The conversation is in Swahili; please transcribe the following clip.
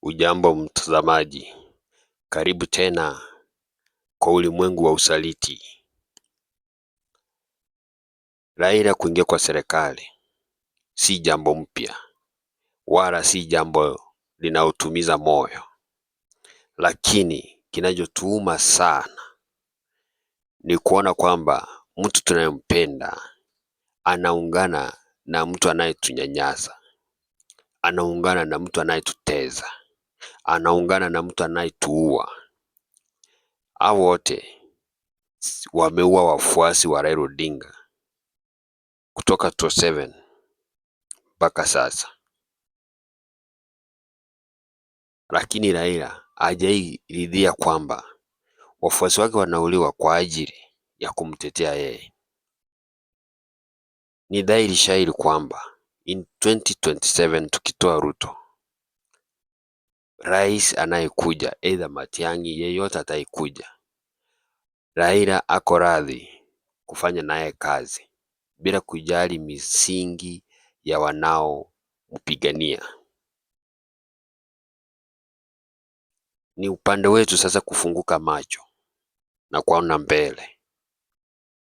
Ujambo mtazamaji, karibu tena kwa ulimwengu wa usaliti. Raila kuingia kwa serikali si jambo mpya, wala si jambo linalotumiza moyo, lakini kinachotuuma sana ni kuona kwamba mtu tunayempenda anaungana na mtu anayetunyanyasa, anaungana na mtu anayetutesa, anaungana na mtu anayetuua. Hao wote wameua wafuasi wa Raila Odinga kutoka 2007 mpaka sasa, lakini Raila hajairidhia kwamba wafuasi wake wanauliwa kwa ajili ya kumtetea yeye. Ni dhahiri shahiri kwamba in 2027 tukitoa Ruto, rais anayekuja either Matiang'i, yeyote ataikuja, Raila ako radhi kufanya naye kazi bila kujali misingi ya wanaompigania. Ni upande wetu sasa kufunguka macho na kuona mbele.